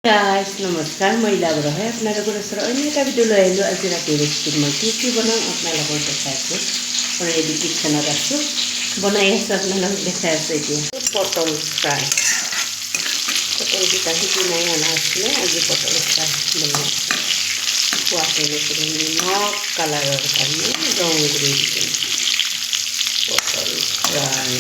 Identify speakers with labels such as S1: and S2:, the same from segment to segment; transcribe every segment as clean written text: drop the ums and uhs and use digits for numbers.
S1: Guys নমস্কাৰ মই ইলাবৰ হয় আপোনালোকৰ ওচৰত অন্য এটা ভিডিঅ' লৈ আহিলোঁ। আজি ৰাতি ৰেচিপিত মই কি বনাওঁ আপোনালোকক দেখাই আছোঁ। ৰেডি কিটচেনত আছোঁ, বনাই আছোঁ, আপোনালোকক দেখাই আছোঁ। এতিয়া পটল ফ্ৰাই, পটলকেইটা সিজি নাই অনা আছিলে, আজি পটল ফ্ৰাই বনাই খোৱাটো লৈছিলোঁ। নিমখ কালাৰৰ কাৰণে ৰং কৰি দিছোঁ। পটল ফ্ৰাই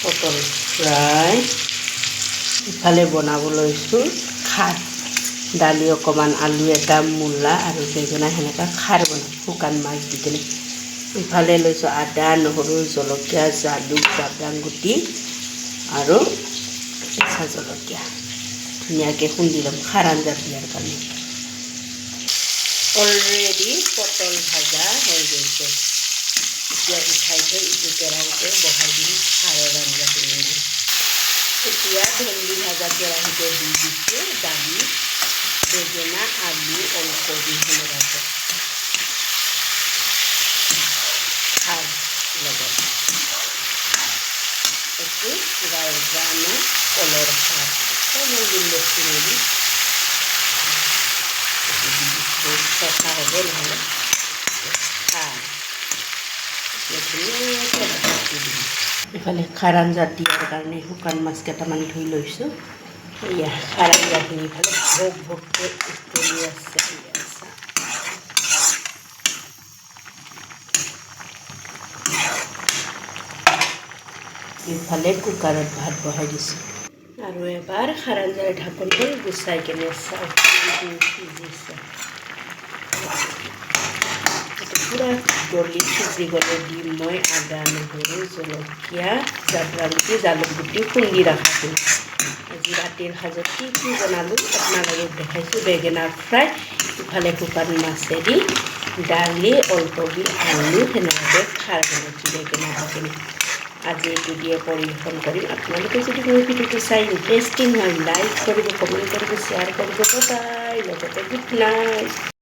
S1: পটল ফ্ৰাই ইফালে বনাব লৈছোঁ খাৰ, দালি অকণমান, আলু এটা, মূলা আৰু বেঙেনা, সেনেকুৱা খাৰ বনাম শুকান মাছ দি কিনে। ইফালে লৈছোঁ আদা, নহৰু, জলকীয়া, জালুক, জাব্ৰাং গুটি আৰু কেঁচা জলকীয়া ধুনীয়াকৈ খুন্দি ল'ম খাৰ আঞ্জাত দিয়াৰ কাৰণে। অলৰেডি পটল ভাজা হৈ গৈছে, এতিয়া উঠাই থৈ ইটো কেৰাহীতে বহাই দিম খাৰৰ আঞ্জাটো। এতিয়া ভেন্দি ভাজা কেৰাহীতে দি দিছোঁ দালি, বেঙেনা, আলু, ওলকবি সেনেকুৱাকৈ খাৰ লগত একটু গাঁৱৰ পৰা আনা কলৰ খাৰ ৰঙীন বস্তু নিদি চফা হ'ব, নহ'লে খাৰ ইফালে খাৰ আঞ্জাত দিয়াৰ কাৰণে শুকান মাছ কেইটামান ধুই লৈছোঁ। এয়া খাৰ আঞ্জাখিনি ইফালে ভোগ ভোগকৈ উতলি আছে। ইফালে কুকাৰত ভাত বহাই দিছোঁ আৰু এবাৰ খাৰ আঞ্জাৰ ঢাকনখন গুচাই কেনে চাওঁ সিজিছে। পূৰা গলি সিজি গ'লে দিম মই আদা, নহৰু, জলকীয়া, জাব্ৰাং গুটি, জালুক গুটি খুন্দি ৰাখিছোঁ। আজি ৰাতিৰ সাজত কি বনালোঁ আপোনালোকক দেখাইছোঁ। বেঙেনা ফ্ৰাই, ইফালে শুকান মাছেদি দালি, ওলকবি, আলু সেনেকৈ খাৰ বনাইছোঁ বেঙেনা দি কিনে। আজি এইটো দিয়ে পৰিৱেশন কৰিম। আপোনালোকে যদি মোৰ ভিডিঅ'টো চাই ইণ্টাৰেষ্টিং হয়, লাইক কৰিব, কমেণ্ট কৰিব, শ্বেয়াৰ কৰিব। বাই, লগতে গুড নাইট।